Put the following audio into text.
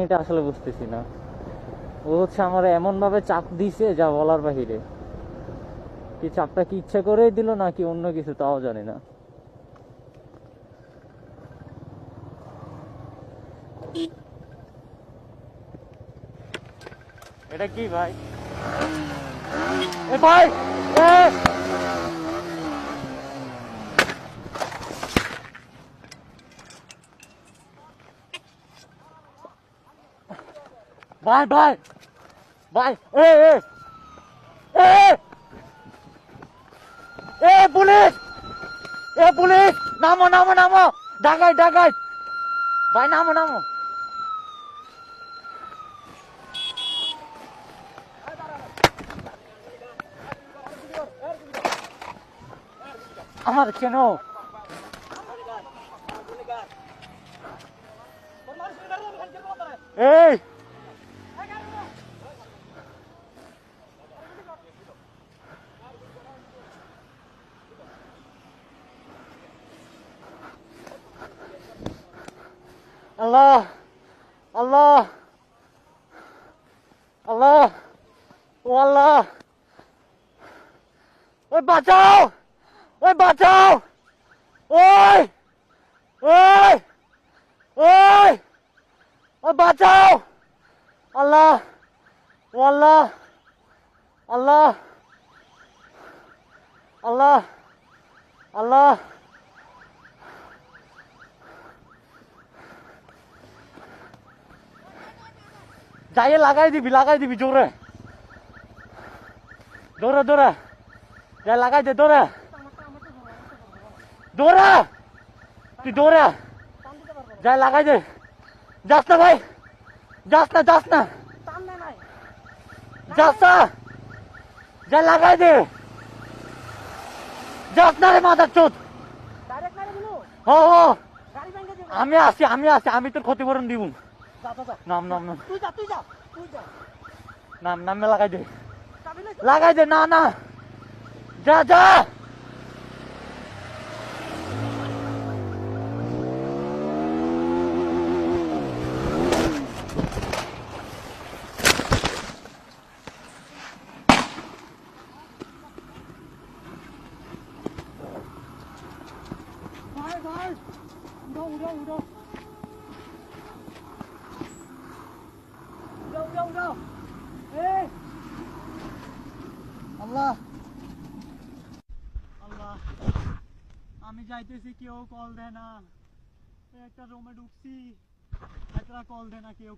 এটা আসলে বুঝতেছি না। ও হচ্ছে আমার এমন ভাবে চাপ দিছে যা বলার বাহিরে। কি চাপটা কি ইচ্ছা করেই দিল নাকি অন্য কিছু তাও জানি না। এটা কি ভাই? এ ভাই, এ ভাই ভাই ভাই, এ এ এ এ পুলিশ, এ পুলিশ, নামো নামো নামো, ডাকাই ডাকাই, ভাই নামো নামো। আমার কেন? এই আল্লাহ আল্লাহ আল্লাহ, ও আল্লাহ, ওই বাঁচাও, ওই বাঁচাও, ওই ওই ওই ওই বাঁচাও, আল্লাহ, ও আল্লাহ আল্লাহ আল্লাহ আল্লাহ। যাইয়ে লাগাই দিবি জোরে, দৌড়া দৌড়া, যাই লাগাই দে, দৌড়া দৌড়া, তুই দৌড়া, যাই লাগাই দে, যাস না ভাই, যাস না যাস না, যাস না, যাই লাগাই দে, যাস না রে মাথার চোদ। আমি আসি, আমি তোর ক্ষতিপূরণ দিব। নাম নাম নাম নাম নামে লাগাই দে, না না, যা যা। ভাই উড়ো উড়ো উড়ো উড়ো উড়ো উড়ো, এই আল্লাহ আল্লাহ, আমি যাইতেছি, কেউ কল দেয় না। একটা রুমে ঢুকছি, একটা কল দেয় না কেউ।